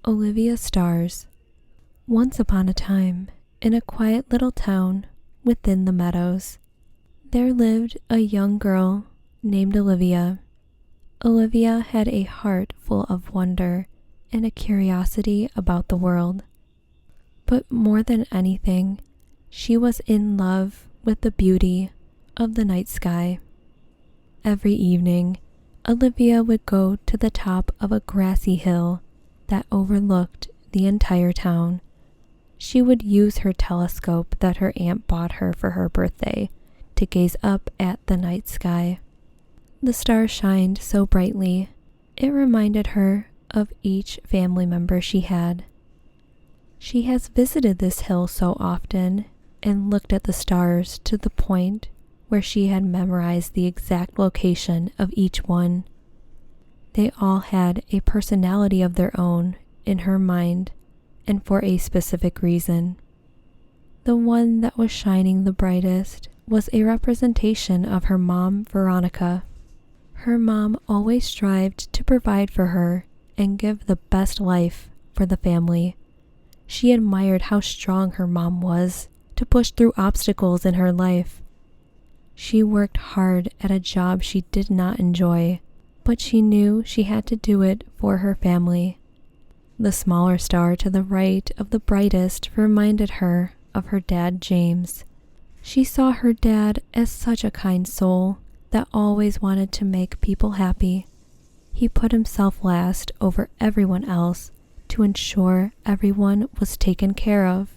Olivia's stars. Once upon a time, in a quiet little town within the meadows, there lived a young girl named Olivia. Olivia had a heart full of wonder and a curiosity about the world. But more than anything, she was in love with the beauty of the night sky. Every evening, Olivia would go to the top of a grassy hill that overlooked the entire town. She would use her telescope that her aunt bought her for her birthday to gaze up at the night sky. The stars shined so brightly, it reminded her of each family member she had. She has visited this hill so often and looked at the stars to the point where she had memorized the exact location of each one. They all had a personality of their own in her mind and for a specific reason. The one that was shining the brightest was a representation of her mom, Veronica. Her mom always strived to provide for her and give the best life for the family. She admired how strong her mom was to push through obstacles in her life. She worked hard at a job she did not enjoy, but she knew she had to do it for her family. The smaller star to the right of the brightest reminded her of her dad, James. She saw her dad as such a kind soul that always wanted to make people happy. He put himself last over everyone else to ensure everyone was taken care of.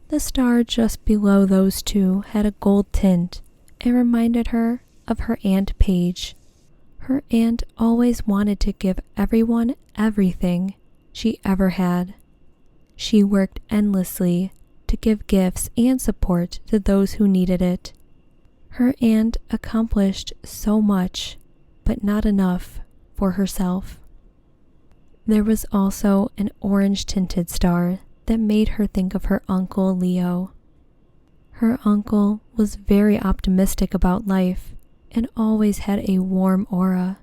The star just below those two had a gold tint and reminded her of her Aunt Paige. Her aunt always wanted to give everyone everything she ever had. She worked endlessly to give gifts and support to those who needed it. Her aunt accomplished so much, but not enough for herself. There was also an orange-tinted star that made her think of her uncle Leo. Her uncle was very optimistic about life and always had a warm aura.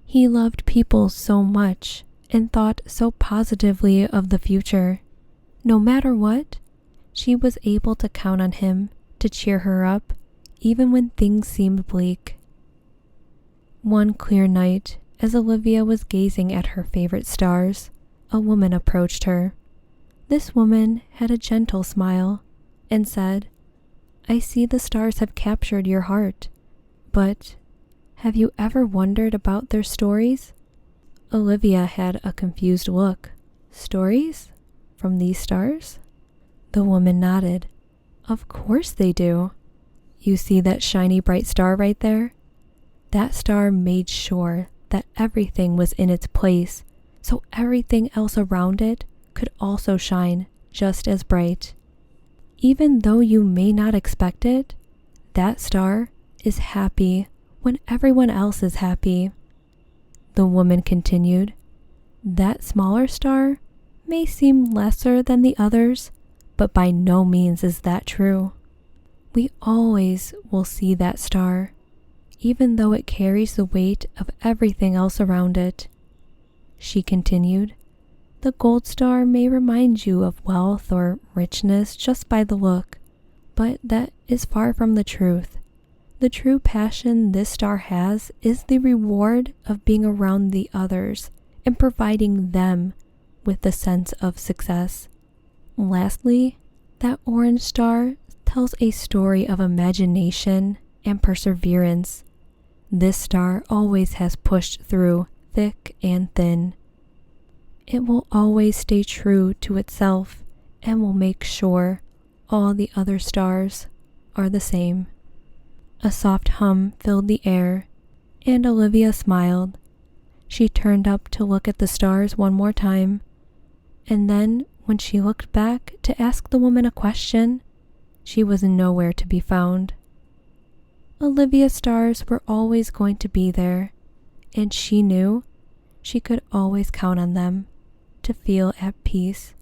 He loved people so much and thought so positively of the future. No matter what, she was able to count on him to cheer her up even when things seemed bleak. One clear night, as Olivia was gazing at her favorite stars, a woman approached her. This woman had a gentle smile and said, "I see the stars have captured your heart, but have you ever wondered about their stories?" Olivia had a confused look. "Stories? From these stars?" The woman nodded. "Of course they do. You see that shiny bright star right there? That star made sure that everything was in its place, so everything else around it could also shine just as bright. Even though you may not expect it, that star is happy when everyone else is happy." The woman continued, "That smaller star may seem lesser than the others, but by no means is that true. We always will see that star, even though it carries the weight of everything else around it." She continued, "The gold star may remind you of wealth or richness just by the look, but that is far from the truth. The true passion this star has is the reward of being around the others and providing them with the sense of success. Lastly, that orange star tells a story of imagination and perseverance. This star always has pushed through thick and thin. It will always stay true to itself and will make sure all the other stars are the same." A soft hum filled the air, and Olivia smiled. She turned up to look at the stars one more time, and then when she looked back to ask the woman a question, she was nowhere to be found. Olivia's stars were always going to be there, and she knew she could always count on them to feel at peace.